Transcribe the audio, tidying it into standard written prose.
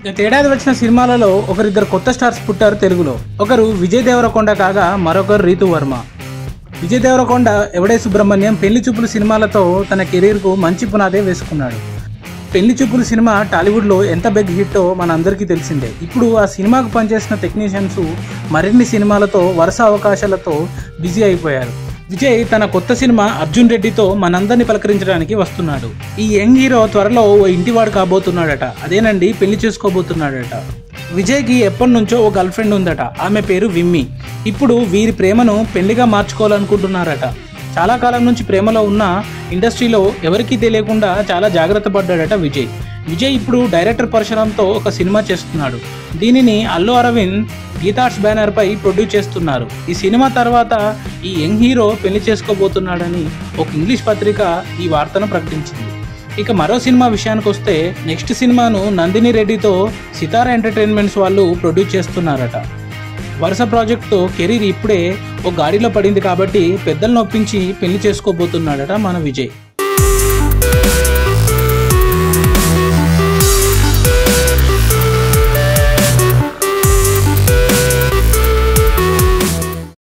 గత ఏడాది వచ్చిన సినిమాలలో ఒకరిద్దరు కొత్త స్టార్స్ పుట్టారు తెలుగులో. ఒకరు విజయ్ దేవరకొండ కాగా మరొకరు రీతు వర్మ. విజయ్ దేవరకొండ ఎవడే సుబ్రహ్మణ్యం పెళ్లి చూపులు సినిమాలతో తన కెరీర్కు మంచి పునాదే వేసుకున్నాడు. పెళ్లి చూపులు సినిమా టాలీవుడ్లో ఎంత బిగ్ హిట్టో మనందరికీ తెలిసిందే. ఇప్పుడు ఆ సినిమాకు పనిచేసిన టెక్నీషియన్స్ మరిన్ని సినిమాలతో వరుస అవకాశాలతో బిజీ అయిపోయారు. విజయ్ తన కొత్త సినిమా అర్జున్ రెడ్డితో మనందరినీ పలకరించడానికి వస్తున్నాడు. ఈ యంగ్ హీరో త్వరలో ఓ ఇంటివాడు కాబోతున్నాడట. అదేనండి, పెళ్లి చేసుకోబోతున్నాడట. విజయ్కి ఎప్పటి నుంచో ఓ గర్ల్ ఫ్రెండ్ ఉందట. ఆమె పేరు విమ్మి. ఇప్పుడు వీరి ప్రేమను పెళ్లిగా మార్చుకోవాలనుకుంటున్నారట. చాలా కాలం నుంచి ప్రేమలో ఉన్న ఇండస్ట్రీలో ఎవరికీ తెలియకుండా చాలా జాగ్రత్త పడ్డాడట విజయ్. విజయ్ ఇప్పుడు డైరెక్టర్ పరశురామ్తో ఒక సినిమా చేస్తున్నాడు. దీనిని అల్లు అరవింద్ గీతార్ట్స్ బ్యానర్ పై ప్రొడ్యూస్ చేస్తున్నారు. ఈ సినిమా తర్వాత ఈ యంగ్ హీరో పెళ్లి చేసుకోబోతున్నాడని ఒక ఇంగ్లీష్ పత్రిక ఈ వార్తను ప్రకటించింది. ఇక మరో సినిమా విషయానికి వస్తే, నెక్స్ట్ సినిమాను నందిని రెడ్డితో సితారా ఎంటర్టైన్మెంట్స్ వాళ్ళు ప్రొడ్యూస్ చేస్తున్నారట. వరుస ప్రాజెక్టుతో కెరీర్ ఇప్పుడే ఒక గాడిలో పడింది కాబట్టి పెద్దలను ఒప్పించి పెళ్లి చేసుకోబోతున్నాడట మన విజయ్.